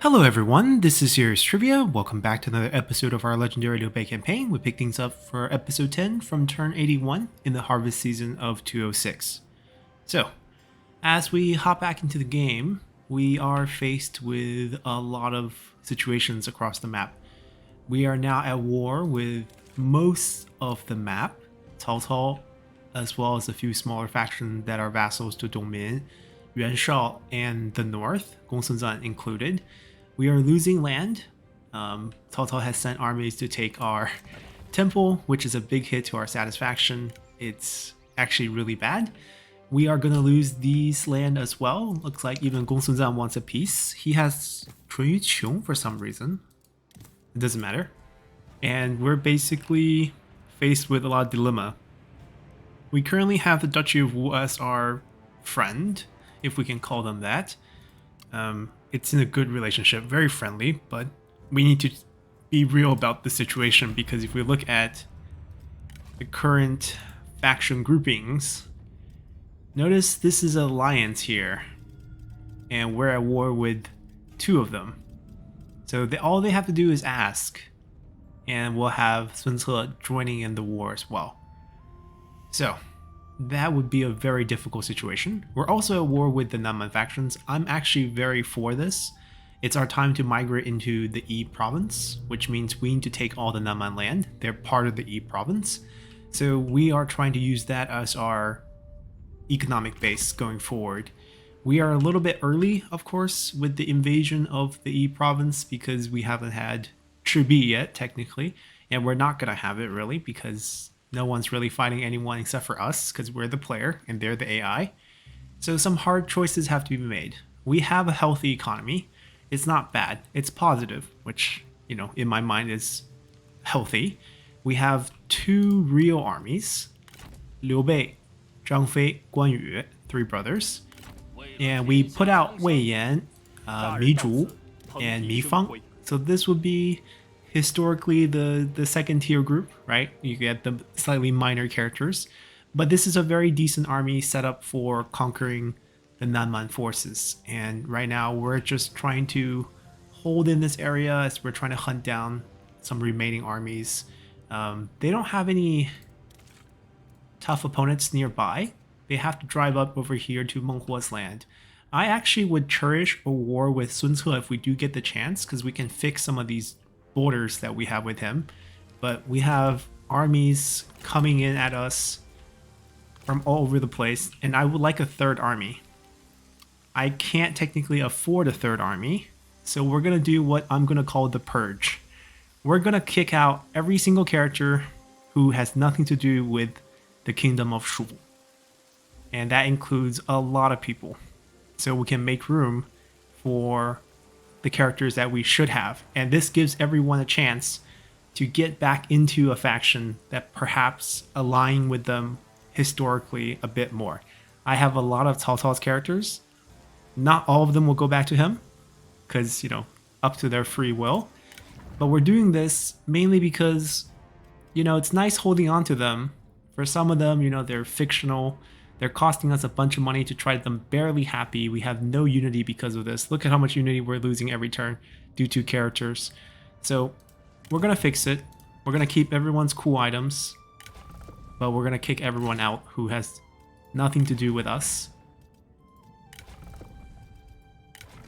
Hello everyone, this is Serious Trivia. Welcome back to another episode of our legendary Liu Bei campaign. We pick things up for episode 10 from turn 81 in the harvest season of 206. So, as we hop back into the game, we are faced with a lot of situations across the map. We are now at war with most of the map, Cao Cao, as well as a few smaller factions that are vassals to Dongmin, Yuan Shao, and the north, Gongsun included. We are losing land. Cao Cao has sent armies to take our temple, which is a big hit to our satisfaction. It's actually really bad. We are going to lose these land as well. Looks like even Gongsun wants a piece. He has Chunyu Qiong for some reason. It doesn't matter. And we're basically faced with a lot of dilemma. We currently have the Duchy of Wu as our friend, if we can call them that. It's in a good relationship, very friendly, but we need to be real about the situation, because if we look at the current faction groupings, notice this is an alliance here, and we're at war with two of them. So all they have to do is ask, and we'll have Sun Ce joining in the war as well. So that would be a very difficult situation. We're also at war with the Nanman factions. I'm actually very for this. It's our time to migrate into the E province, which means we need to take all the Nanman land. They're part of the E province. So we are trying to use that as our economic base going forward. We are a little bit early, of course, with the invasion of the E province, because we haven't had Chibi yet, technically. And we're not going to have it, really, because no one's really fighting anyone except for us, because we're the player and they're the AI. So some hard choices have to be made. We have a healthy economy. It's not bad. It's positive, which, you know, in my mind is healthy. We have two real armies. Liu Bei, Zhang Fei, Guan Yu, three brothers. And we put out Wei Yan, Mi Zhu, and Mi Fang. So this would be historically the second tier group, right? You get the slightly minor characters, but this is a very decent army set up for conquering the Nanman forces. And right now we're just trying to hold in this area as we're trying to hunt down some remaining armies. They don't have any tough opponents nearby. They have to drive up over here to Meng Huo's land. I actually would cherish a war with Sun Ce if we do get the chance, because we can fix some of these borders that we have with him. But we have armies coming in at us from all over the place, and I would like a third army. I can't technically afford a third army, so we're gonna do what I'm gonna call the Purge. We're gonna kick out every single character who has nothing to do with the Kingdom of Shu, and that includes a lot of people, so we can make room for the characters that we should have. And this gives everyone a chance to get back into a faction that perhaps align with them historically a bit more. I have a lot of Cao Cao's characters. Not all of them will go back to him, because, you know, up to their free will. But we're doing this mainly because, you know, it's nice holding on to them. For some of them, you know, they're fictional. They're costing us a bunch of money to try them barely happy. We have no unity because of this. Look at how much unity we're losing every turn due to characters. So we're going to fix it. We're going to keep everyone's cool items, but we're going to kick everyone out who has nothing to do with us.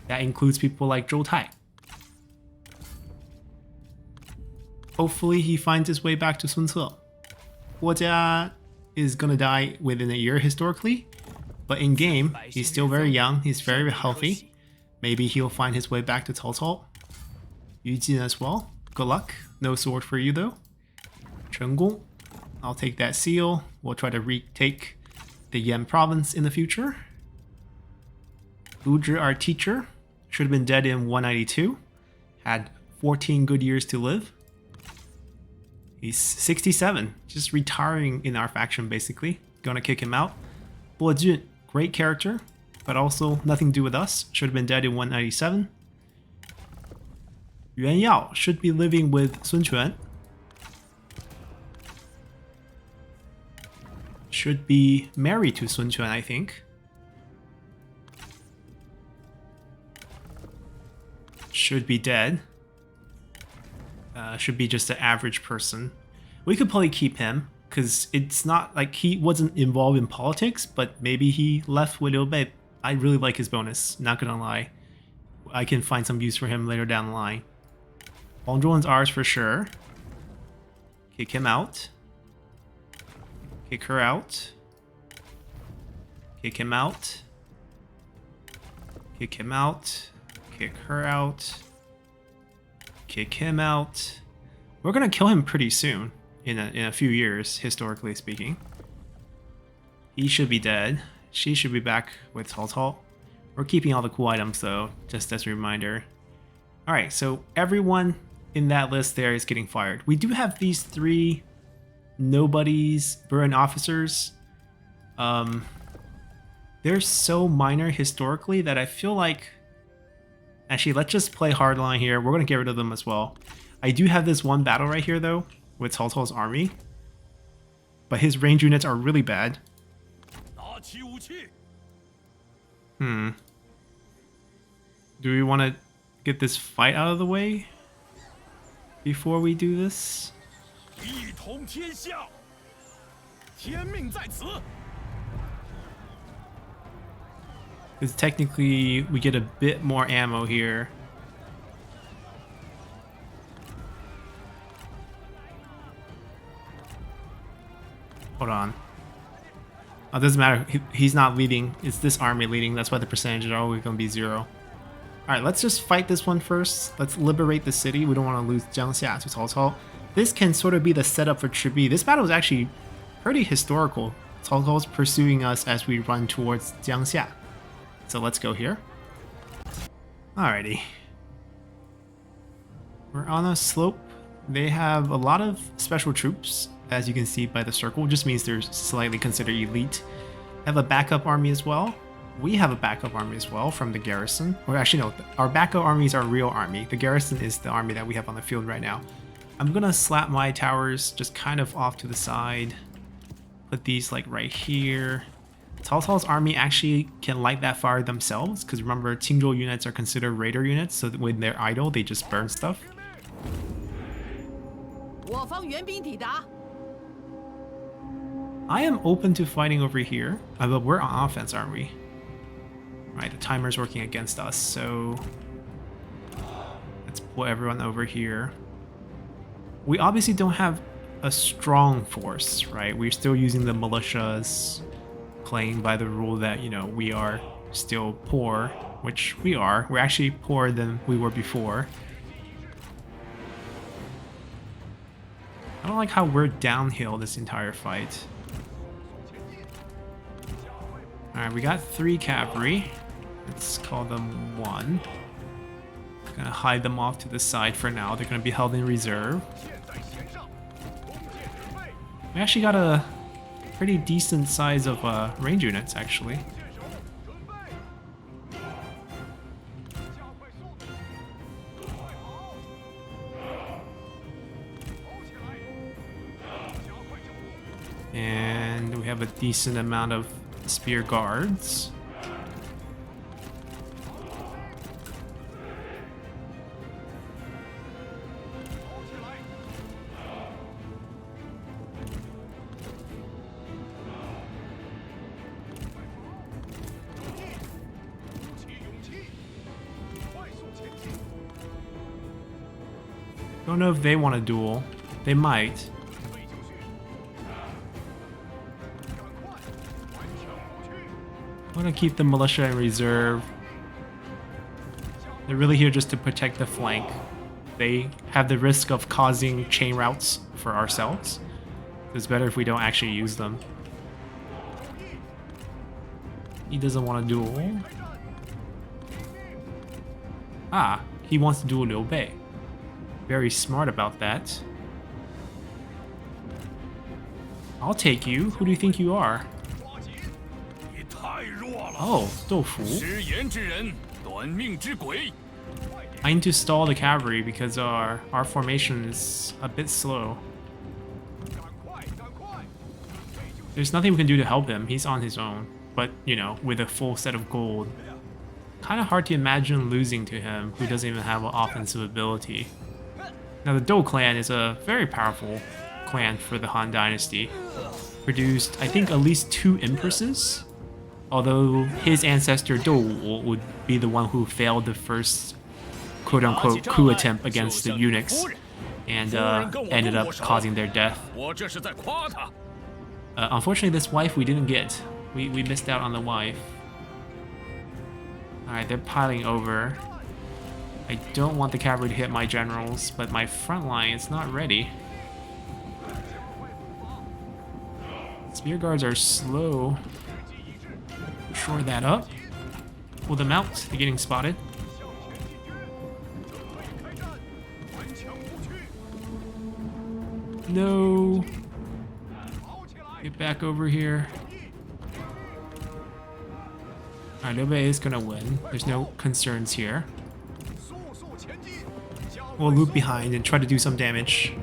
That includes people like Zhou Tai. Hopefully he finds his way back to Sun Ce. Guojia is gonna die within a year historically, but in game he's still very young, he's very healthy. Maybe he'll find his way back to Cao Cao. Yu Jin as well. Good luck. No sword for you though. Chen Gong, I'll take that seal. We'll try to retake the Yan province in the future. Lu Zhi, our teacher, should have been dead in 192. Had 14 good years to live. He's 67, just retiring in our faction basically. Gonna kick him out. Bo Jun, great character, but also nothing to do with us. Should have been dead in 197. Yuan Yao should be living with Sun Quan. Should be married to Sun Quan, I think. should be dead. Should be just an average person. We could probably keep him, because it's not like he wasn't involved in politics, but maybe he left with Liu Bei. I really like his bonus, not gonna lie. I can find some use for him later down the line. Huang Zhuan's ours for sure. Kick him out. Kick her out. Kick him out. Kick him out. Kick her out. Kick him out. We're gonna kill him pretty soon, in a few years, historically speaking. He should be dead. She should be back with Cao Cao. We're keeping all the cool items though, just as a reminder. Alright, so everyone in that list there is getting fired. We do have these 3 nobodies, Buran officers. They're so minor historically that I feel like... Actually, let's just play hardline here. We're going to get rid of them as well. I do have this one battle right here though, with Cao Cao's army. But his range units are really bad. Do we want to get this fight out of the way before we do this? Because technically we get a bit more ammo here. Hold on. Oh, it doesn't matter. He's not leading. It's this army leading. That's why the percentages are always going to be 0. Alright, let's just fight this one first. Let's liberate the city. We don't want to lose Jiangxia to Cao Cao. This can sort of be the setup for Trip B. This battle is actually pretty historical. Cao Cao's pursuing us as we run towards Jiangxia. So let's go here. Alrighty. We're on a slope. They have a lot of special troops, as you can see by the circle. It just means they're slightly considered elite. They have a backup army as well. We have a backup army as well from the garrison. Or actually no, our backup army is our real army. The garrison is the army that we have on the field right now. I'm gonna slap my towers just kind of off to the side. Put these like right here. Cao Cao's army actually can light that fire themselves, because remember, Qingzhou units are considered raider units, so that when they're idle, they just burn stuff. I am open to fighting over here, but we're on offense, aren't we? Right, the timer's working against us, so let's pull everyone over here. We obviously don't have a strong force, right? We're still using the militias, playing by the rule that, you know, we are still poor, which we are. We're actually poorer than we were before. I don't like how we're downhill this entire fight. Alright, we got 3 cavalry. Let's call them 1. Gonna hide them off to the side for now. They're gonna be held in reserve. We actually got a pretty decent size of range units, actually. And we have a decent amount of spear guards. Don't know if they want to duel. They might. I'm gonna keep the militia in reserve. They're really here just to protect the flank. They have the risk of causing chain routes for ourselves. It's better if we don't actually use them. He doesn't want to duel. Ah, he wants to duel Liu Bei. Very smart about that. I'll take you. Who do you think you are? Oh, Doufu. I need to stall the cavalry because our formation is a bit slow. There's nothing we can do to help him. He's on his own. But, you know, with a full set of gold, kind of hard to imagine losing to him, who doesn't even have an offensive ability. Now, the Dou clan is a very powerful clan for the Han Dynasty. Produced, I think, at least 2 empresses, although his ancestor Dou would be the one who failed the first quote-unquote coup attempt against the eunuchs and ended up causing their death. Unfortunately, this wife we didn't get. We missed out on the wife. Alright, they're piling over. I don't want the cavalry to hit my generals, but my front line is not ready. Spear guards are slow. Shore that up. Pull them out. They're getting spotted. No. Get back over here. Alright, Liu Bei is gonna win. There's no concerns here. We'll loop behind and try to do some damage.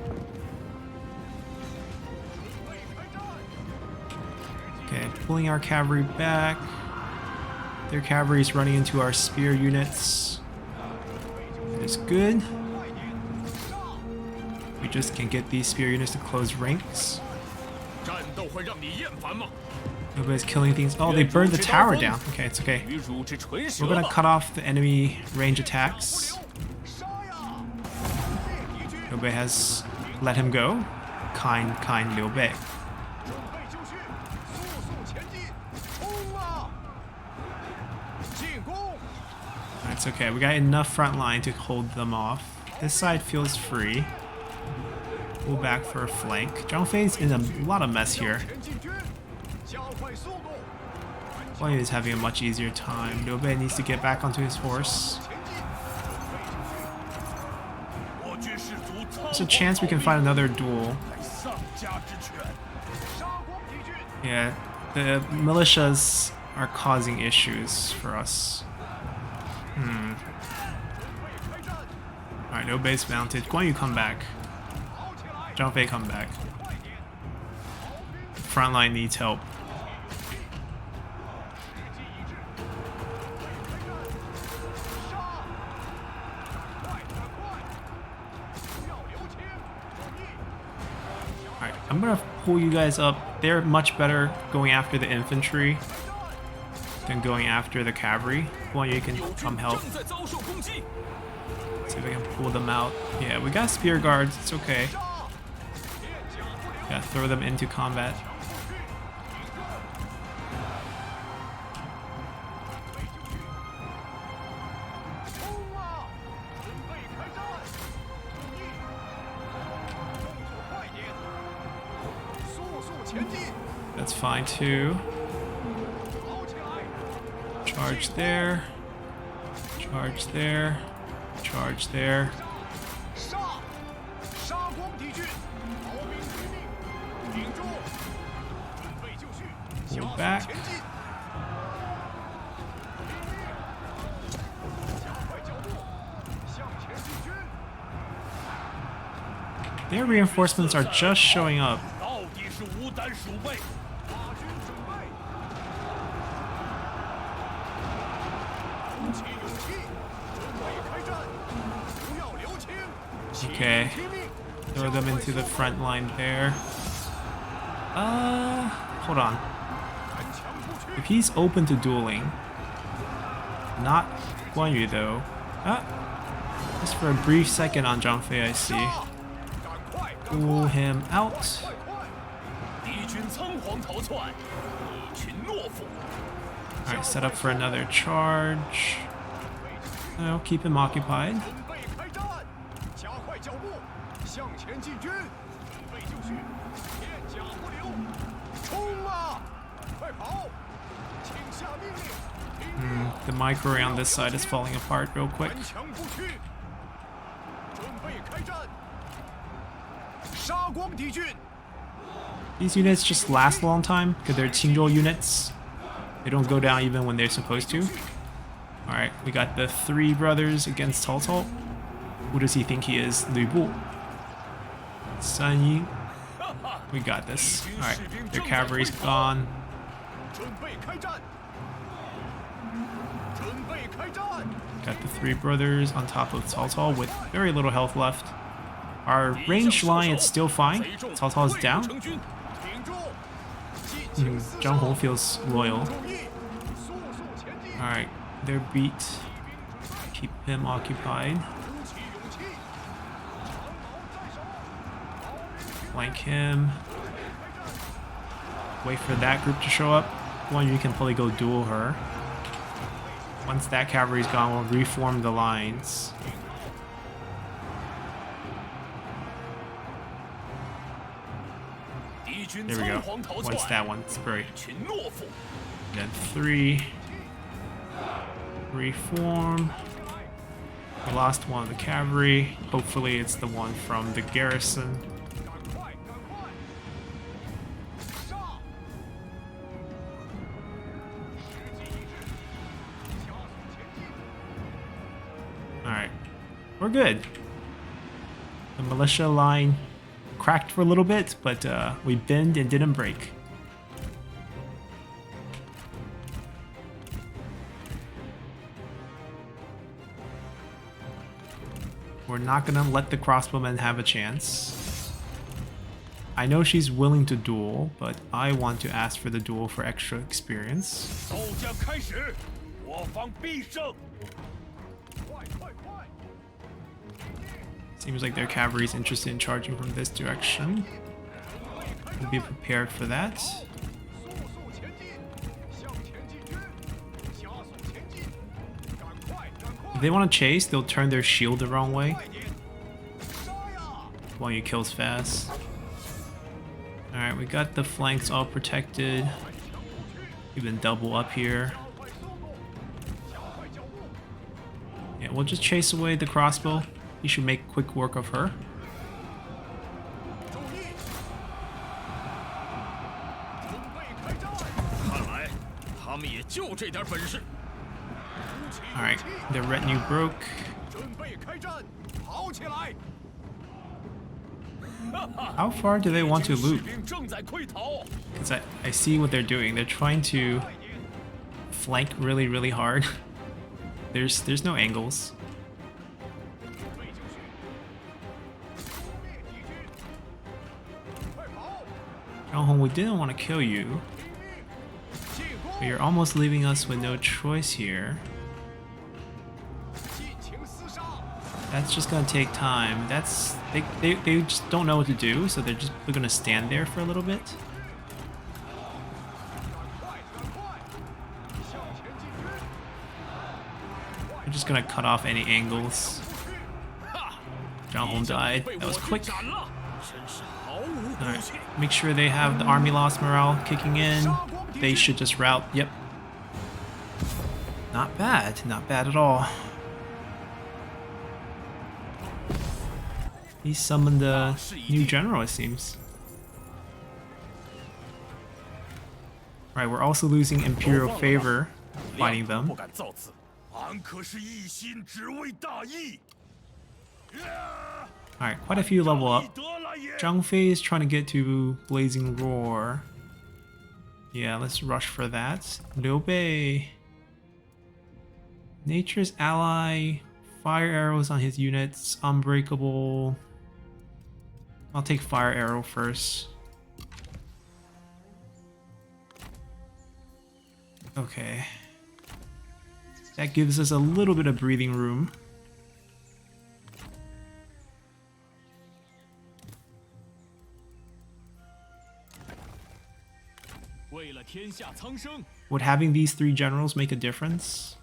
Okay, pulling our cavalry back. Their cavalry is running into our spear units. That's good. We just can get these spear units to close ranks. Nobody's killing things. Oh, they burned the tower down. Okay, it's okay. We're gonna cut off the enemy range attacks. Liu Bei has let him go. Kind Liu Bei. It's okay. We got enough front line to hold them off. This side feels free. Pull back for a flank. Zhang Fei's in a lot of mess here. Wang Yu is having a much easier time. Liu Bei needs to get back onto his horse. There's a chance we can find another duel. Yeah, the militias are causing issues for us. Alright, Liu Bei's mounted. Guan Yu come back. Zhang Fei come back. Frontline needs help. Alright, I'm gonna pull you guys up. They're much better going after the infantry than going after the cavalry. Guan Yu can come help. See if we can pull them out. Yeah, we got spear guards. It's okay. Yeah, throw them into combat. That's fine too. Charge there. Charge there. Charge there. Pull back. Their reinforcements are just showing up. Okay. Throw them into the front line there. Hold on. If he's open to dueling, not Guan Yu though. Just for a brief second on Zhang Fei, I see. Pull him out. Alright, set up for another charge. No, keep him occupied. The micro on this side is falling apart real quick. These units just last a long time because they're Qingzhou units. They don't go down even when they're supposed to. Alright, we got the 3 brothers against Cao Cao. Who does he think he is? Liu Bu. San Yi. We got this. Alright, their cavalry's gone. Got the three brothers on top of Cao Cao with very little health left. Our ranged line is still fine. Cao Cao is down. Zhang Hong feels loyal. Alright, they're beat. Keep him occupied. Flank him. Wait for that group to show up. One, you can probably go duel her. Once that cavalry's gone, we'll reform the lines. There we go. Once that one's great. Then 3. Reform. We lost one of the cavalry. Hopefully it's the one from the garrison. Alright. We're good. The militia line cracked for a little bit, but we bend and didn't break. We're not gonna let the crossbowmen have a chance. I know she's willing to duel, but I want to ask for the duel for extra experience. Seems like their cavalry is interested in charging from this direction. We'll be prepared for that. If they want to chase, they'll turn their shield the wrong way. While you kills fast. Alright, we got the flanks all protected. Even double up here. Yeah, we'll just chase away the crossbow. You should make quick work of her. Alright, the retinue broke. How far do they want to loop? Because I see what they're doing. They're trying to flank really hard. There's no angles. Zhang Hong, we didn't want to kill you. But you're almost leaving us with no choice here. That's just gonna take time. They just don't know what to do, so they're gonna stand there for a little bit. We're just gonna cut off any angles. Zhang Hong died. That was quick. Alright, make sure they have the army loss morale kicking in. They should just rout. Yep. Not bad. Not bad at all. He summoned a new general, it seems. Alright, we're also losing Imperial favor fighting them. Alright, quite a few level up. Zhang Fei is trying to get to Blazing Roar. Yeah, let's rush for that. Liu Bei. Nature's ally. Fire arrows on his units. Unbreakable. I'll take fire arrow first. Okay. That gives us a little bit of breathing room. Would having these 3 generals make a difference?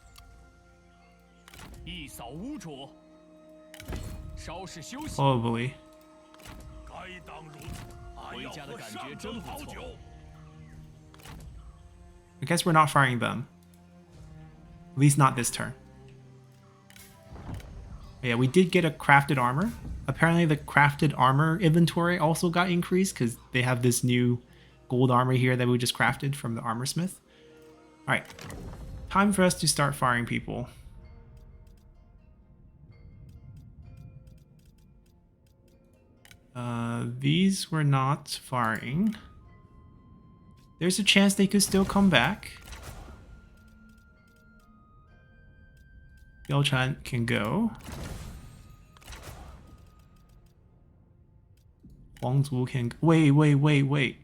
Probably. I guess we're not firing them. At least not this turn. Yeah, we did get a crafted armor. Apparently the crafted armor inventory also got increased because they have this new gold armor here that we just crafted from the armor smith. Alright, time for us to start firing people. These were not firing. There's a chance they could still come back. Yao Chan can go. Huang Zu can... Wait.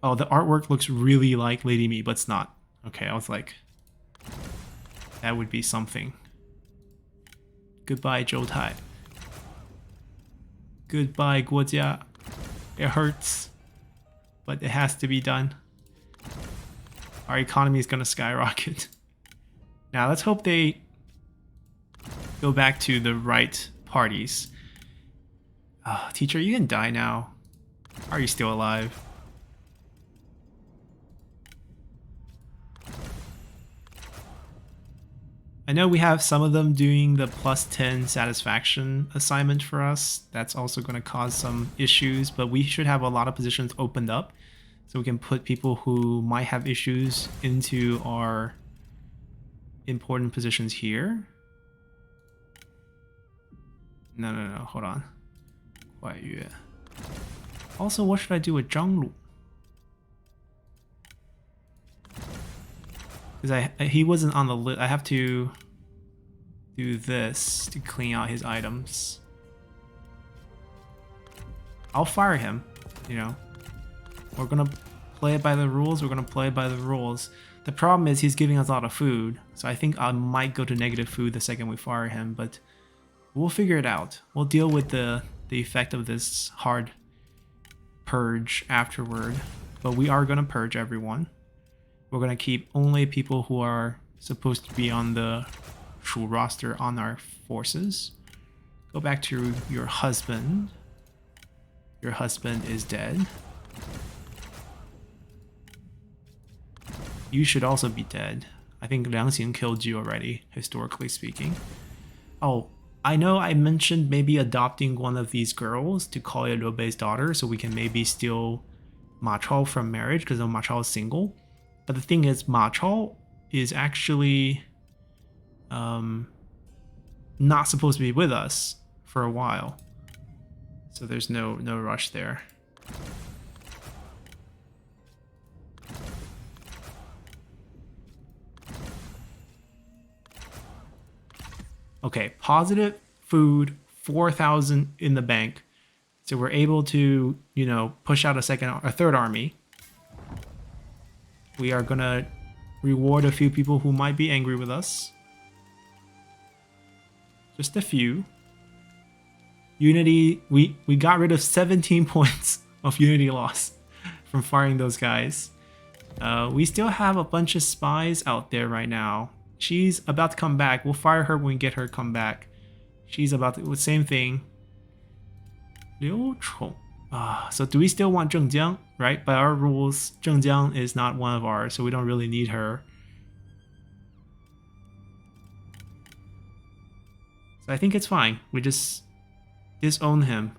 Oh, the artwork looks really like Lady Mi, but it's not. Okay, I was like... That would be something. Goodbye, Zhou Tai. Goodbye, Guojia. It hurts, but it has to be done. Our economy is gonna skyrocket. Now let's hope they go back to the right parties. Teacher, you can die now. Are you still alive? I know we have some of them doing the +10 satisfaction assignment for us. That's also going to cause some issues, but we should have a lot of positions opened up so we can put people who might have issues into our important positions here. No, hold on. Quiet. Also, what should I do with Zhang Lu? Because he wasn't on the list. I have to do this to clean out his items. I'll fire him, you know. We're gonna play it by the rules. The problem is he's giving us a lot of food, so I think I might go to negative food the second we fire him, but we'll figure it out. We'll deal with the effect of this hard purge afterward, but we are gonna purge everyone. We're gonna keep only people who are supposed to be on the Shu roster on our forces. Go back to your husband. Your husband is dead. You should also be dead. I think Liang Xing killed you already, historically speaking. Oh, I know I mentioned maybe adopting one of these girls to call it Liu Bei's daughter so we can maybe steal Ma Chao from marriage because Ma Chao is single. But the thing is, Ma Chao is actually not supposed to be with us for a while. So there's no rush there. Okay, positive food, 4,000 in the bank. So we're able to, you know, push out a third army. We are gonna reward a few people who might be angry with us. Just a few. Unity, we got rid of 17 points of unity loss from firing those guys. We still have a bunch of spies out there right now. She's about to come back. We'll fire her when we get her come back. She's about to, same thing. Liu Chong. So do we still want Zheng Jiang? Right? By our rules, Zheng Jiang is not one of ours, so we don't really need her. So I think it's fine. We just disown him.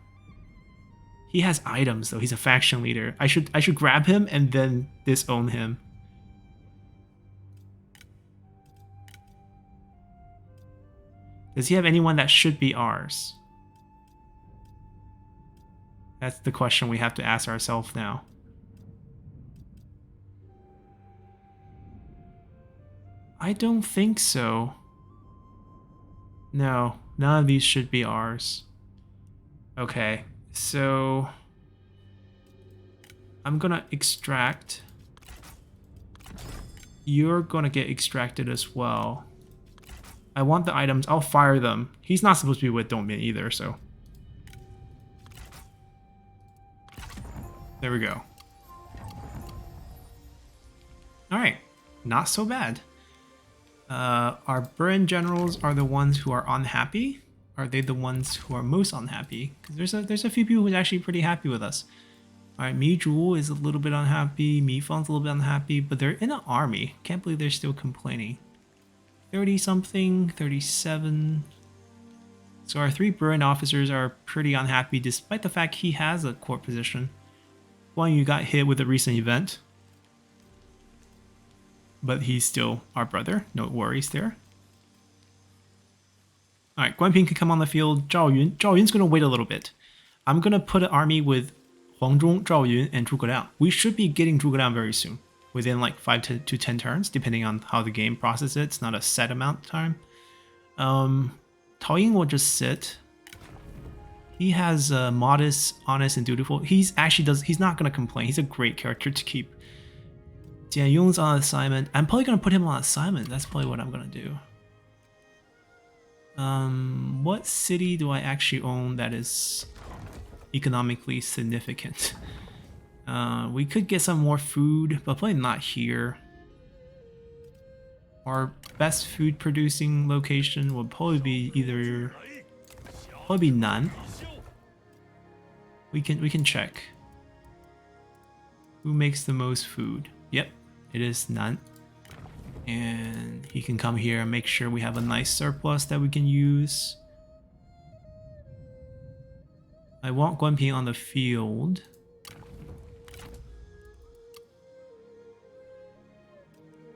He has items though. He's a faction leader. I should grab him and then disown him. Does he have anyone that should be ours? That's the question we have to ask ourselves now. I don't think so. No, none of these should be ours. Okay, so I'm gonna extract. You're gonna get extracted as well. I want the items. I'll fire them. He's not supposed to be with Dongmin either, so. There we go. Alright, not so bad. Our Burin generals are the ones who are unhappy. Are they the ones who are most unhappy? Because there's a few people who's actually pretty happy with us. Alright, Mi Zhu is a little bit unhappy. Mi Feng's a little bit unhappy, but they're in an army. Can't believe they're still complaining. 30 something, 37. So our 3 Burin officers are pretty unhappy despite the fact he has a court position. One, you got hit with a recent event. But he's still our brother. No worries there. Alright, Guan Ping can come on the field. Zhao Yun's going to wait a little bit. I'm going to put an army with Huang Zhong, Zhao Yun, and Zhuge Liang. We should be getting Zhuge Liang very soon. Within like 5 to 10 turns, depending on how the game processes it. It's not a set amount of time. Tao Ying will just sit. He has modest, honest, and dutiful. He's not gonna complain. He's a great character to keep. Jian Yong's on assignment. I'm probably gonna put him on assignment. That's probably what I'm gonna do. What city do I actually own that is economically significant? We could get some more food, but probably not here. Our best food producing location would probably be Nan. We can check. Who makes the most food? Yep, it is Nan. And he can come here and make sure we have a nice surplus that we can use. I want Guanping on the field.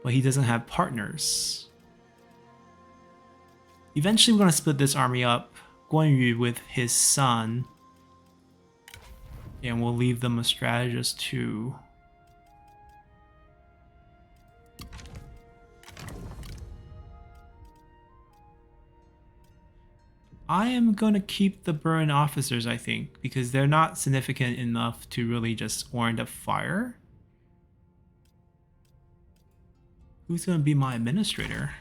But he doesn't have partners. Eventually we're going to split this army up. Guan Yu with his son. And we'll leave them a strategist too. I am going to keep the burn officers, I think, because they're not significant enough to really just warrant a fire. Who's going to be my administrator?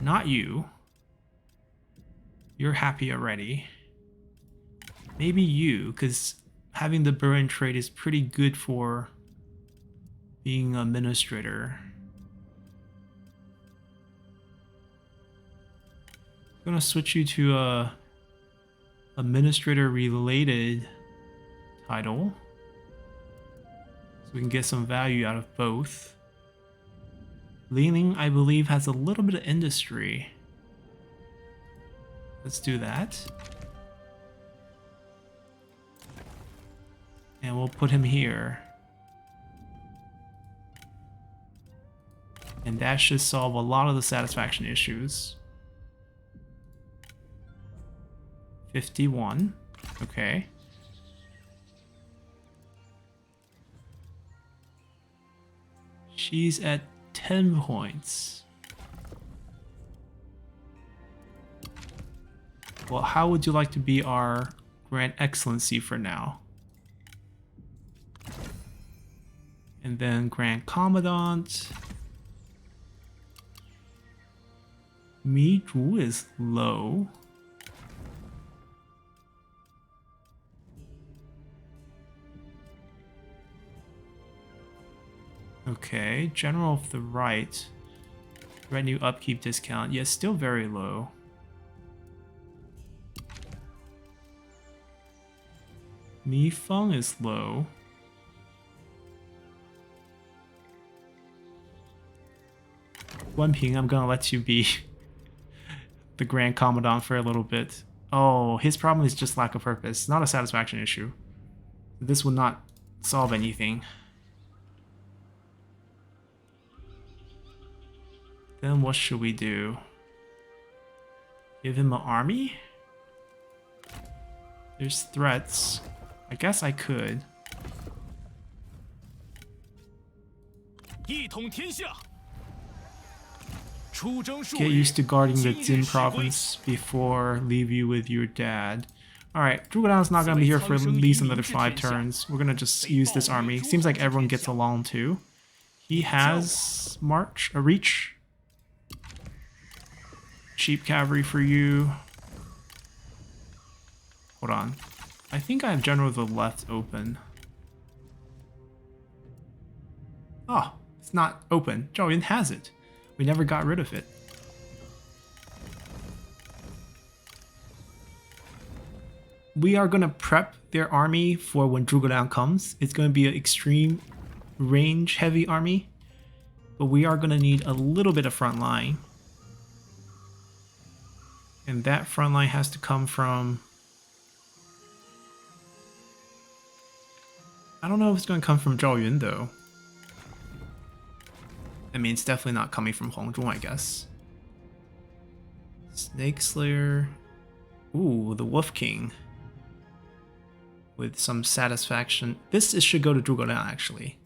Not you. You're happy already. Maybe you, because having the burn trait is pretty good for being an administrator. I'm gonna switch you to a administrator related title so we can get some value out of both. Liling, I believe, has a little bit of industry. Let's do that. And we'll put him here. And that should solve a lot of the satisfaction issues. 51. Okay. She's at 10 points. Well, how would you like to be our Grand Excellency for now? And then Grand Commandant. Mi Zhu is low. Okay, General of the Right. Retinue upkeep discount. Yes, still very low. Mi Feng is low. Guanping, I'm gonna let you be the Grand Commandant for a little bit. Oh, his problem is just lack of purpose, not a satisfaction issue. This will not solve anything. Then what should we do? Give him an army? There's threats. I guess I could. Get used to guarding the Jin province before leave you with your dad. Alright, Zhuge Liang's not gonna be here for at least another 5 turns. We're gonna just use this army. Seems like everyone gets along too. He has reach. Cheap cavalry for you. Hold on. I think I have General of the Left open. Oh, it's not open. Zhao Yun has it. We never got rid of it. We are going to prep their army for when Zhuge Liang comes. It's going to be an extreme range heavy army. But we are going to need a little bit of front line. And that front line has to come from... I don't know if it's going to come from Zhao Yun though. I mean, it's definitely not coming from Hong Zhong, I guess. Snake Slayer. Ooh, the Wolf King. With some satisfaction. This should go to Zhuge Liang, actually.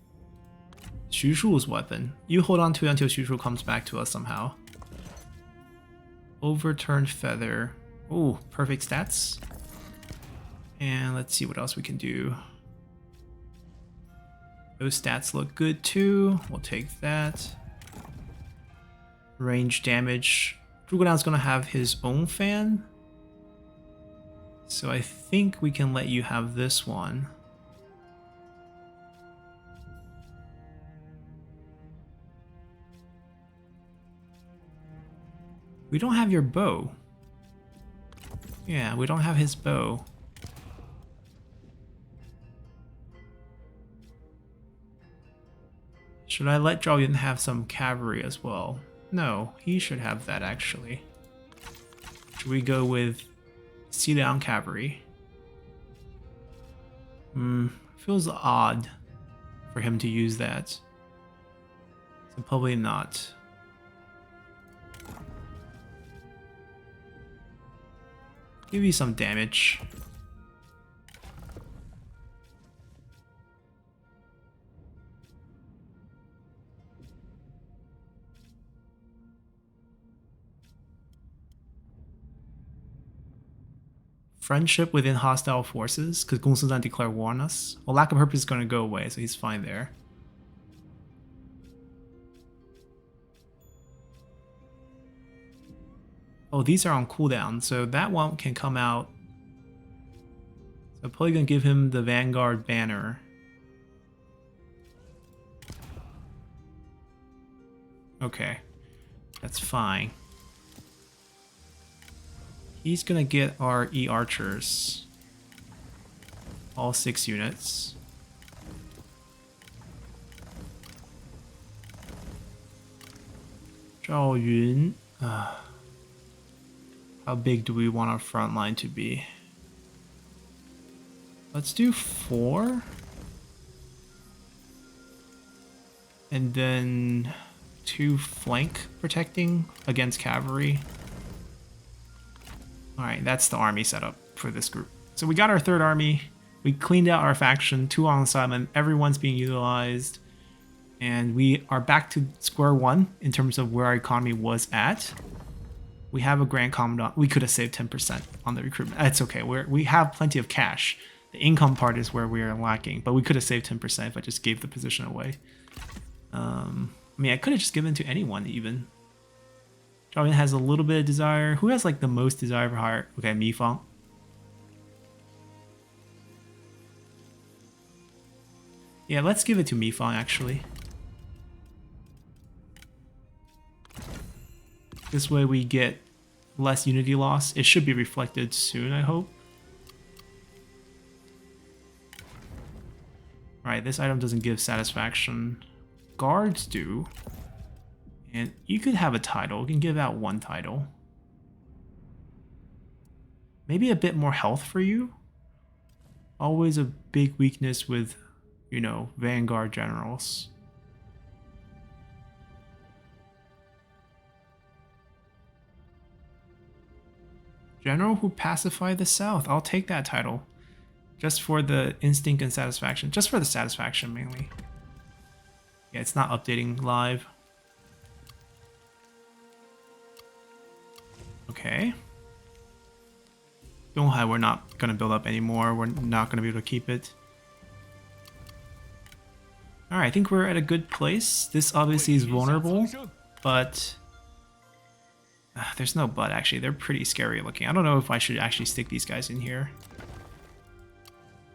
Xu Shu's weapon. You hold on to it until Xu Shu comes back to us somehow. Overturned feather. Oh, perfect stats. And let's see what else we can do. Those stats look good too. We'll take that. Range damage. Zhuge gonna have his own fan. So I think we can let you have this one. We don't have your bow. Yeah, we don't have his bow. Should I let Zhao Yun have some cavalry as well? No, he should have that actually. Should we go with Xiliang cavalry? Feels odd for him to use that. So probably not. Give you some damage. Friendship within hostile forces, because Gong Sun declare war on us. Well, lack of purpose is going to go away, so he's fine there. Oh, these are on cooldown, so that one can come out. So probably going to give him the Vanguard banner. Okay, that's fine. He's gonna get our E archers. All 6 units. Zhao Yun. How big do we want our front line to be? Let's do 4. And then 2 flank protecting against cavalry. Alright, that's the army setup for this group. So we got our 3rd army, we cleaned out our faction, 2 on assignment, everyone's being utilized, and we are back to square one in terms of where our economy was at. We have a Grand Commandant. We could have saved 10% on the recruitment. It's okay, we have plenty of cash. The income part is where we are lacking, but we could have saved 10% if I just gave the position away. I mean, I could have just given to anyone even. Zhao Yun has a little bit of desire. Who has like the most desire for heart? Okay, Mi Fang. Yeah, let's give it to Mi Fang actually. This way we get less unity loss. It should be reflected soon, I hope. Alright, this item doesn't give satisfaction. Guards do. And you could have a title. You can give out 1 title. Maybe a bit more health for you. Always a big weakness with, you know, Vanguard generals. General who pacified the South. I'll take that title. Just for the instinct and satisfaction. Just for the satisfaction mainly. Yeah, it's not updating live. Okay. Donghai we're not going to build up anymore. We're not going to be able to keep it. Alright, I think we're at a good place. This obviously is vulnerable, but... there's no but actually. They're pretty scary looking. I don't know if I should actually stick these guys in here.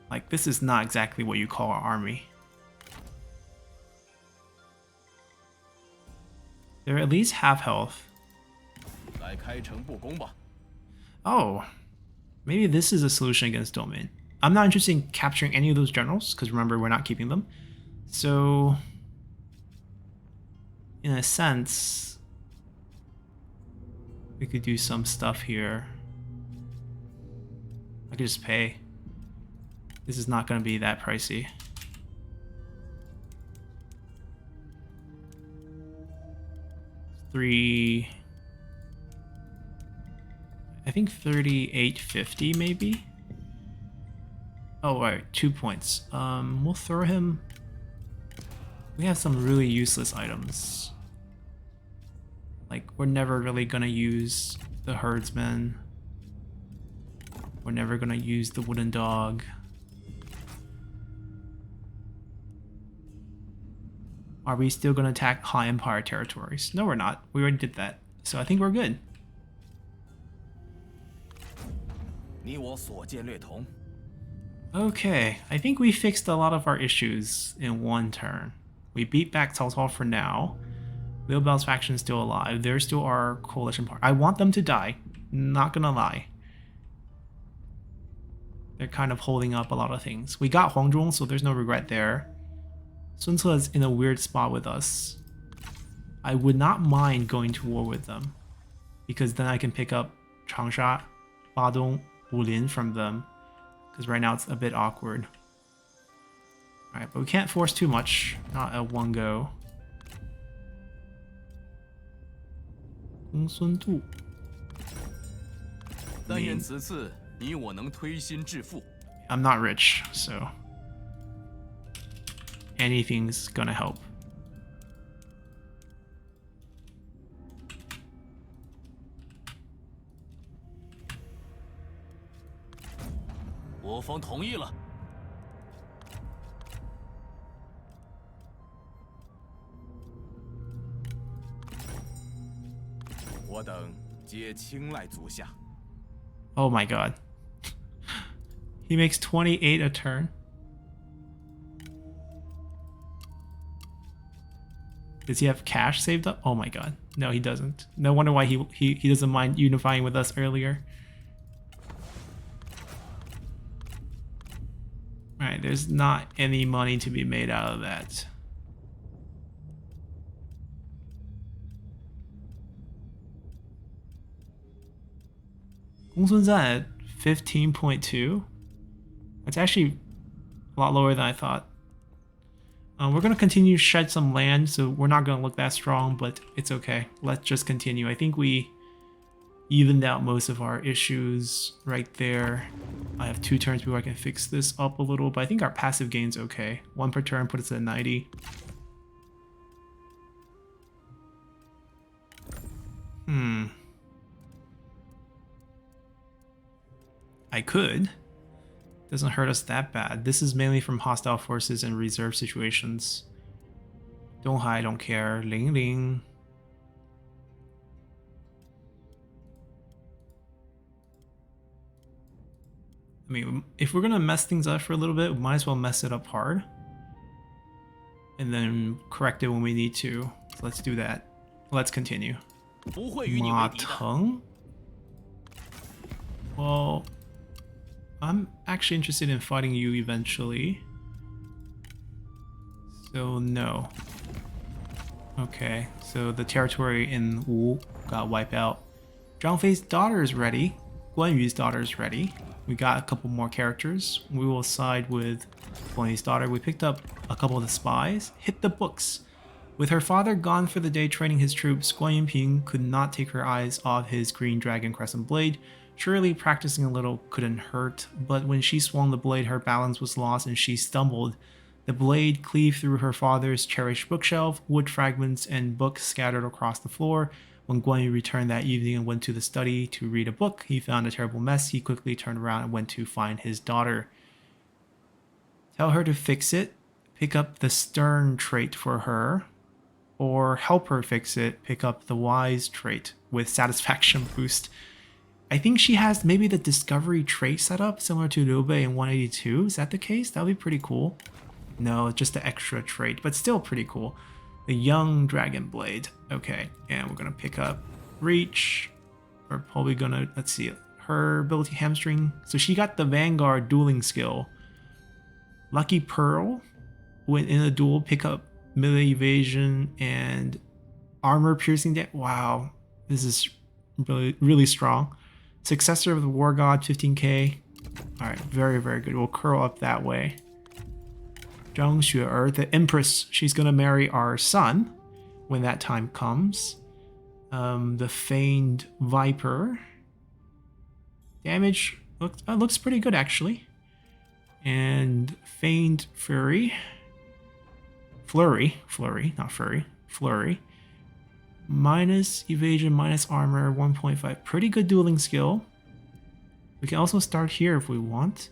Like, this is not exactly what you call our army. They're at least half health. Oh, maybe this is a solution against Domain. I'm not interested in capturing any of those generals, because remember, we're not keeping them. So, in a sense, we could do some stuff here. I could just pay. This is not going to be that pricey. I think 3850 maybe. Oh, right, 2 points. We'll throw him. We have some really useless items. Like, we're never really gonna use the herdsman. We're never gonna use the wooden dog. Are we still gonna attack High Empire territories? No, we're not. We already did that. So I think we're good. Okay, I think we fixed a lot of our issues in one turn. We beat back Cao Cao for now. Liu Bei's faction is still alive. They're still our coalition partner. I want them to die. Not gonna lie. They're kind of holding up a lot of things. We got Huang Zhong, so there's no regret there. Sun Ce is in a weird spot with us. I would not mind going to war with them, because then I can pick up Changsha, Badong, Wulin from them, because right now it's a bit awkward. Alright, but we can't force too much, not at one go. Sun Tu. I'm not rich, so anything's gonna help. Oh my god. He makes 28 a turn. Does he have cash saved up? Oh my god. No, he doesn't. No wonder why he doesn't mind unifying with us earlier. Alright, there's not any money to be made out of that. Gongsun Zan at 15.2. That's actually a lot lower than I thought. We're going to continue to shed some land, so we're not going to look that strong, but it's okay. Let's just continue. I think we evened out most of our issues right there. I have 2 turns before I can fix this up a little, but I think our passive gain's okay. 1 per turn puts us at 90. I could. Doesn't hurt us that bad. This is mainly from hostile forces and reserve situations. Don't hide, don't care. Ling Ling. I mean, if we're gonna mess things up for a little bit, we might as well mess it up hard. And then correct it when we need to. So let's do that. Let's continue. Ma Teng? Well, I'm actually interested in fighting you eventually. So no. Okay, so the territory in Wu got wiped out. Zhang Fei's daughter is ready. Guan Yu's daughter is ready. We got a couple more characters. We will side with Guan Yu's daughter. We picked up a couple of the spies. Hit the books. With her father gone for the day training his troops, Guan Yunping could not take her eyes off his green dragon crescent blade. Surely practicing a little couldn't hurt, but when she swung the blade, her balance was lost and she stumbled. The blade cleaved through her father's cherished bookshelf, wood fragments and books scattered across the floor. When Guan Yu returned that evening and went to the study to read a book, he found a terrible mess. He quickly turned around and went to find his daughter. Tell her to fix it, pick up the stern trait for her, or help her fix it, pick up the wise trait with satisfaction boost. I think she has maybe the discovery trait set up, similar to Liu Bei in 182. Is that the case? That would be pretty cool. No, just the extra trait, but still pretty cool. The young dragon blade. Okay, and we're gonna pick up reach. We're probably gonna, let's see, her ability hamstring. So she got the Vanguard dueling skill. Lucky Pearl. When in a duel, pick up melee evasion and armor piercing damage. Wow, this is really strong. Successor of the War God, 15k. Alright, very good. We'll curl up that way. Zhang Xue'er, the Empress, she's gonna marry our son when that time comes. The Feigned Viper. Damage looks pretty good actually. And Feigned Fury. Flurry, not Furry. Flurry. Minus evasion, minus armor, 1.5. Pretty good dueling skill. We can also start here if we want.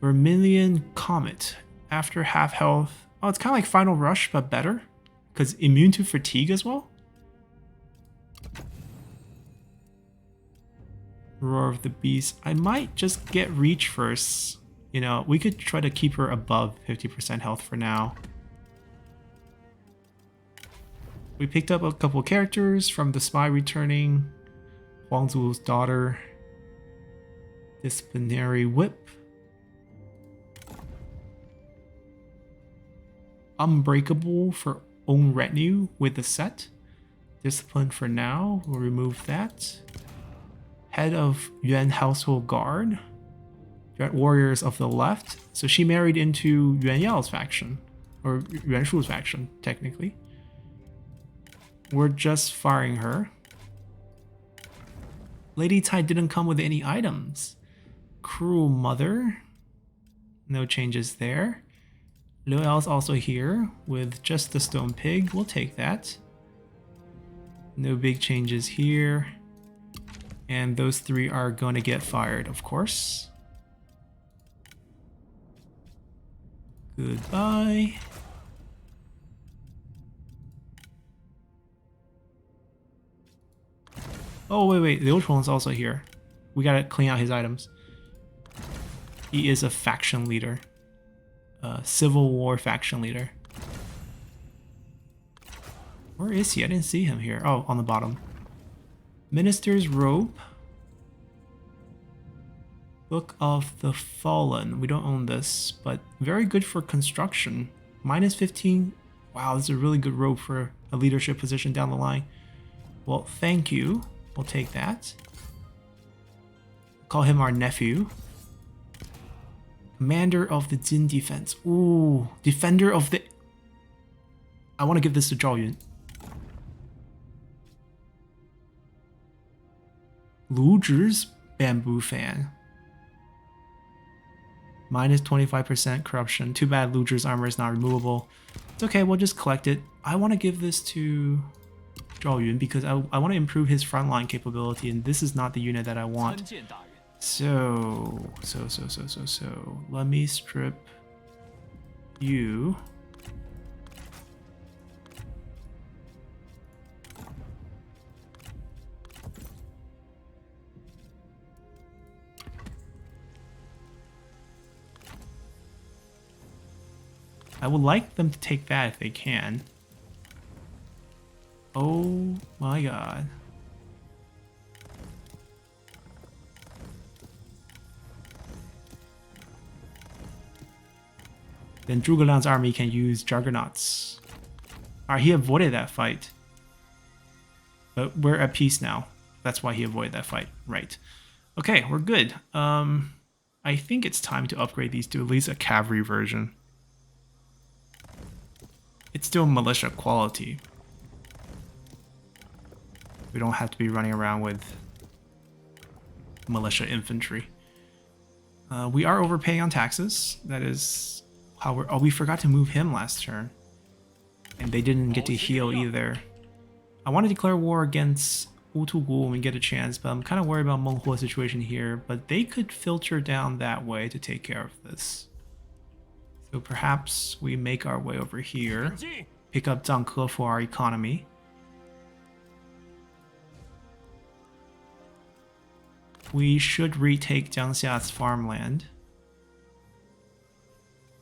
Vermilion Comet. After half health. Oh, it's kind of like Final Rush, but better. Because immune to fatigue as well. Roar of the Beast. I might just get Reach first. You know, we could try to keep her above 50% health for now. We picked up a couple characters from the Spy returning. Huang Zu's daughter. Disciplinary Whip. Unbreakable for own retinue with the set. Discipline for now. We'll remove that. Head of Yuan Household Guard. Yuan Warriors of the left. So she married into Yuan Yao's faction. Or Yuan Shu's faction, technically. We're just firing her. Lady Tai didn't come with any items. Cruel Mother. No changes there. Liu Yao's also here with just the Stone Pig. We'll take that. No big changes here. And those three are going to get fired, of course. Goodbye. Oh, wait. Liu Chong's also here. We gotta clean out his items. He is a faction leader. Civil War faction leader. Where is he? I didn't see him here. Oh, on the bottom. Minister's Robe. Book of the Fallen. We don't own this, but very good for construction. Minus 15. Wow, this is a really good robe for a leadership position down the line. Well, thank you. We'll take that. Call him our nephew. Commander of the Jin Defense. Ooh, Defender of the... I want to give this to Zhao Yun. Lu Zhi's Bamboo Fan. Minus 25% corruption. Too bad Lu Zhi's armor is not removable. It's okay, we'll just collect it. I want to give this to Zhao Yun because I want to improve his frontline capability, and this is not the unit that I want. So, let me strip you. I would like them to take that if they can. Oh my god. Then Zhuge Liang's army can use Juggernauts. Alright, he avoided that fight. But we're at peace now. That's why he avoided that fight. Right. Okay, we're good. I think it's time to upgrade these to at least a cavalry version. It's still militia quality. We don't have to be running around with militia infantry. We are overpaying on taxes. That is how we're... Oh, we forgot to move him last turn. And they didn't get to heal either. I want to declare war against Wutugu when we get a chance, but I'm kind of worried about Meng Huo's situation here. But they could filter down that way to take care of this. So perhaps we make our way over here, pick up Zhang Ke for our economy. We should retake Jiangxia's farmland.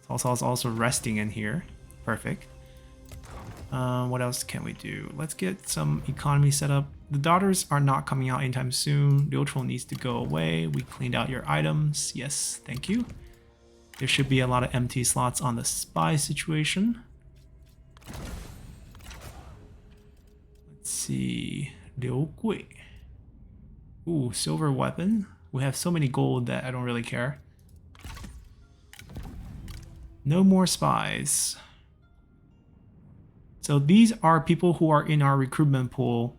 Cao Cao's also resting in here. Perfect. What else can we do? Let's get some economy set up. The daughters are not coming out anytime soon. Liu Chong needs to go away. We cleaned out your items. Yes, thank you. There should be a lot of empty slots on the spy situation. Let's see. Liu Gui. Ooh, silver weapon. We have so many gold that I don't really care. No more spies. So these are people who are in our recruitment pool,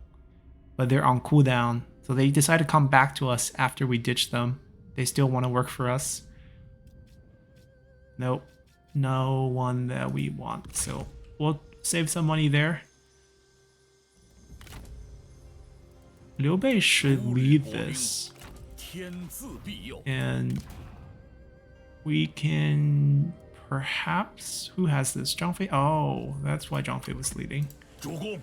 but they're on cooldown. So they decide to come back to us after we ditch them. They still want to work for us. Nope, no one that we want. So we'll save some money there. Liu Bei should lead this. And we can perhaps... Who has this? Zhang Fei? Oh, that's why Zhang Fei was leading. Liu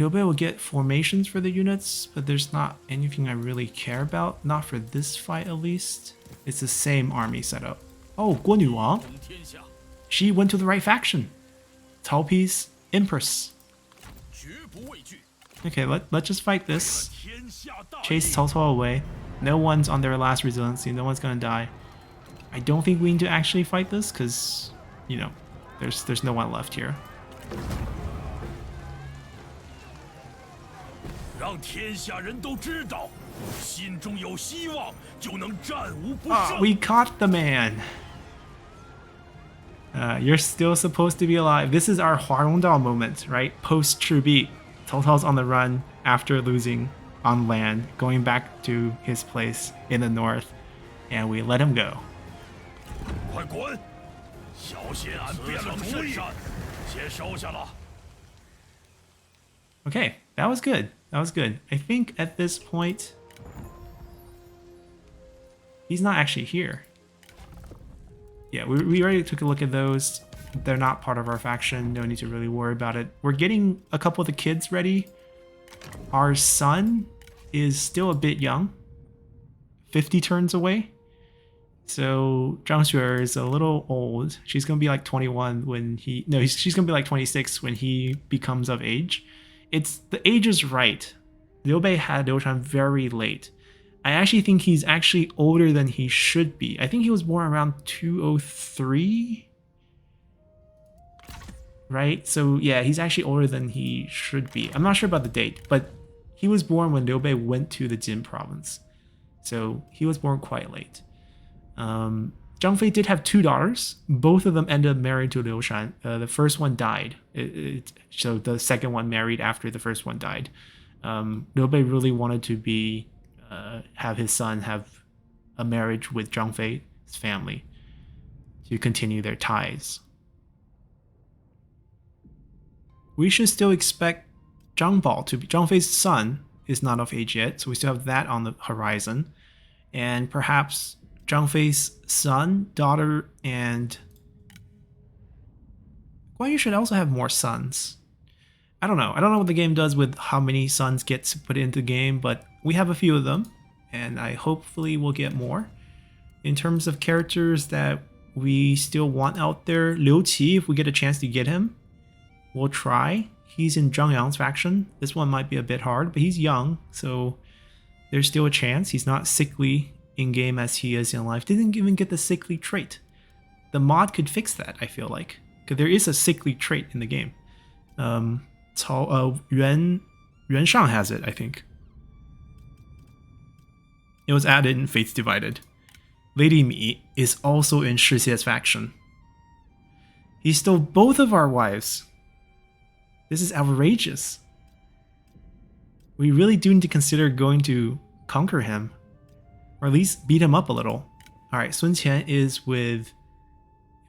Bei will get formations for the units, but there's not anything I really care about. Not for this fight, at least. It's the same army setup. Oh, Guo Nuwang. She went to the right faction. Cao Pi's Empress. Okay, let's just fight this. Chase Cao Cao away. No one's on their last resiliency. No one's gonna die. I don't think we need to actually fight this because, you know, there's no one left here. We caught the man. You're still supposed to be alive. This is our Huarongdao moment, right? Post Chi Bi. Cao Cao's on the run after losing on land, going back to his place in the north, and we let him go. Okay, that was good. That was good. I think at this point, he's not actually here. Yeah, we already took a look at those. They're not part of our faction. No need to really worry about it. We're getting a couple of the kids ready. Our son is still a bit young. 50 turns away. So Zhang Xue is a little old. She's going to be like 21 when he... No, she's going to be like 26 when he becomes of age. The age is right. Liu Bei had Liu Shan very late. I actually think he's actually older than he should be. I think he was born around 203. Right? So yeah, he's actually older than he should be. I'm not sure about the date, but he was born when Liu Bei went to the Jin province. So he was born quite late. Zhang Fei did have 2 daughters. Both of them ended up married to Liu Shan. The first one died. So the second one married after the first one died. Liu Bei really wanted to have his son have a marriage with Zhang Fei's family to continue their ties. We should still expect Zhang Bao to be... Zhang Fei's son is not of age yet, so we still have that on the horizon. And perhaps Zhang Fei's son, daughter, and... Guan Yu should also have more sons. I don't know. I don't know what the game does with how many sons get put into the game, but we have a few of them, and I hopefully will get more. In terms of characters that we still want out there, Liu Qi, if we get a chance to get him, we'll try. He's in Zhang Yang's faction. This one might be a bit hard, but he's young, so there's still a chance. He's not sickly in-game as he is in life. Didn't even get the sickly trait. The mod could fix that, I feel like, because there is a sickly trait in the game. Yuan Shang has it, I think. It was added in Fates Divided. Lady Mi is also in Shi Xie's faction. He stole both of our wives. This is outrageous. We really do need to consider going to conquer him, or at least beat him up a little. All right, Sun Qian is with,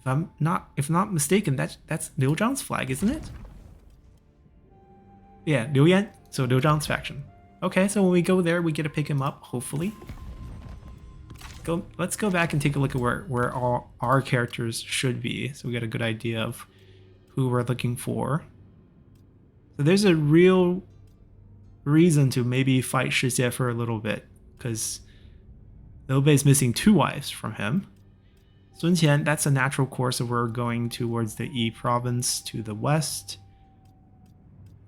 if I'm not mistaken, that's Liu Zhang's flag, isn't it? Yeah, Liu Yan. So Liu Zhang's faction. Okay, so when we go there, we get to pick him up, hopefully. Let's go back and take a look at where all our characters should be, so we get a good idea of who we're looking for. So there's a real reason to maybe fight Shi Xie for a little bit, because Liu Bei is missing 2 wives from him. Sun Qian, that's a natural course of we're going towards the E province to the west.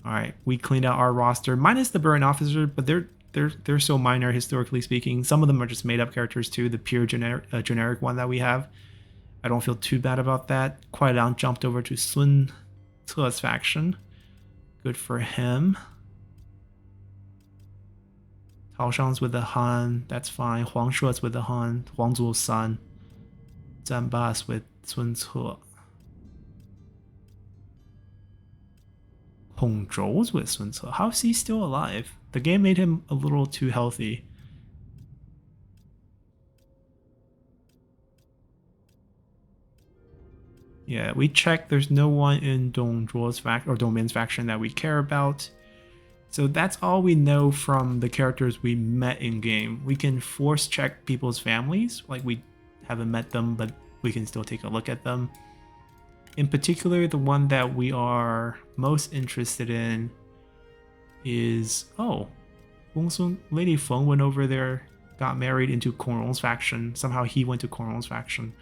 Alright, we cleaned out our roster, minus the Burn Officer, but they're so minor historically speaking. Some of them are just made up characters too, the pure generic one that we have. I don't feel too bad about that. Kuai Liang jumped over to Sun Ce's faction. Good for him. Tao Shang's with the Han, that's fine. Huang Shu's with the Han, Huang Zuo's son. Zhan Ba's with Sun Ce. Hong Zhou's with Sun Ce. How is he still alive? The game made him a little too healthy. Yeah, we checked. There's no one in Dong Zhuo's faction or Dong Min's faction that we care about. So that's all we know from the characters we met in game. We can force check people's families, like we haven't met them, but we can still take a look at them. In particular, the one that we are most interested in is, oh, Lady Feng went over there, got married into Korong's faction. Somehow he went to Korong's faction.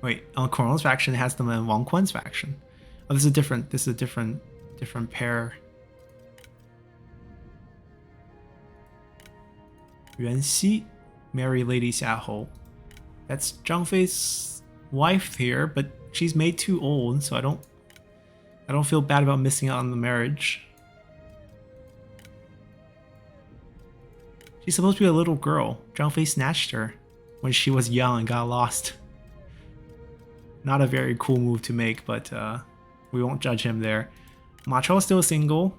Wait, Korong's faction has them in Wang Quan's faction. Oh, this is a different pair. Yuan Xi, marry Lady Xiahou. That's Zhang Fei's wife here, but she's made too old, so I don't feel bad about missing out on the marriage. She's supposed to be a little girl. Zhang Fei snatched her when she was young and got lost. Not a very cool move to make, but we won't judge him there. Ma Chao's still single.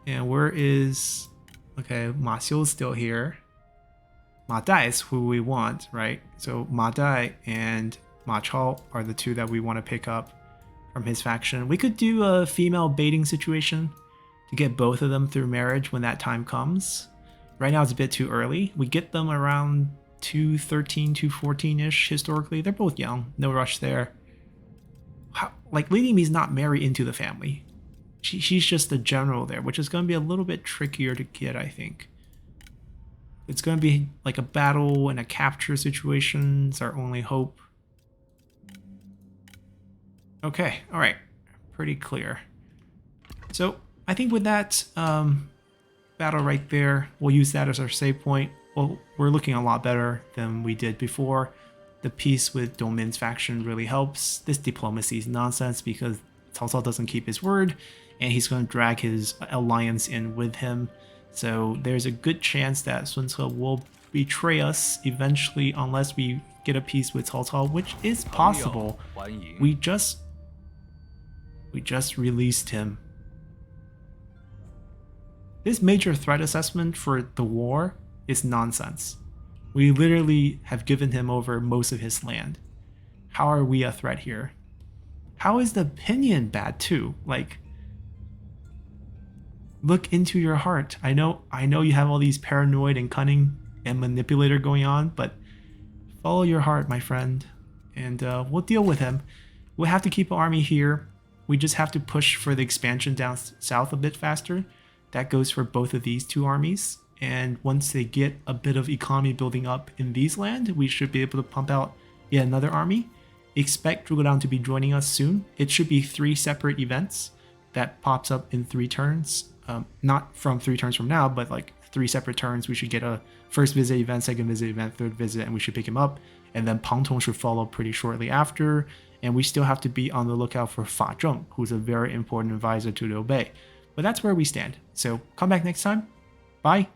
And where is... Okay, Ma Xiu's still here. Ma Dai is who we want, right? So Ma Dai and Ma Chao are the two that we want to pick up from his faction. We could do a female baiting situation to get both of them through marriage when that time comes. Right now it's a bit too early. We get them around 213, 214-ish historically. They're both young. No rush there. Like, Lady Mi's not married into the family. She's just the general there, which is going to be a little bit trickier to get, I think. It's going to be like a battle and a capture situation. It's our only hope. Okay, all right. Pretty clear. So I think with that battle right there, we'll use that as our save point. Well, we're looking a lot better than we did before. The peace with Dongmin's faction really helps. This diplomacy is nonsense because Cao Cao doesn't keep his word, and he's going to drag his alliance in with him. So there's a good chance that Sun Ce will betray us eventually unless we get a peace with Cao Cao, which is possible. We just released him. This major threat assessment for the war is nonsense. We literally have given him over most of his land. How are we a threat here? How is the opinion bad too? Like, look into your heart. I know you have all these paranoid and cunning and manipulator going on, but follow your heart, my friend, and we'll deal with him. We'll have to keep an army here. We just have to push for the expansion down south a bit faster. That goes for both of these two armies. And once they get a bit of economy building up in these land, we should be able to pump out yet another army. Expect Zhuge to be joining us soon. It should be 3 separate events that pops up in 3 turns. Not from 3 turns from now, but like 3 separate turns. We should get a first visit event, second visit event, third visit, and we should pick him up. And then Pang Tong should follow pretty shortly after. And we still have to be on the lookout for Fa Zheng, who's a very important advisor to Liu Bei. But that's where we stand. So come back next time. Bye.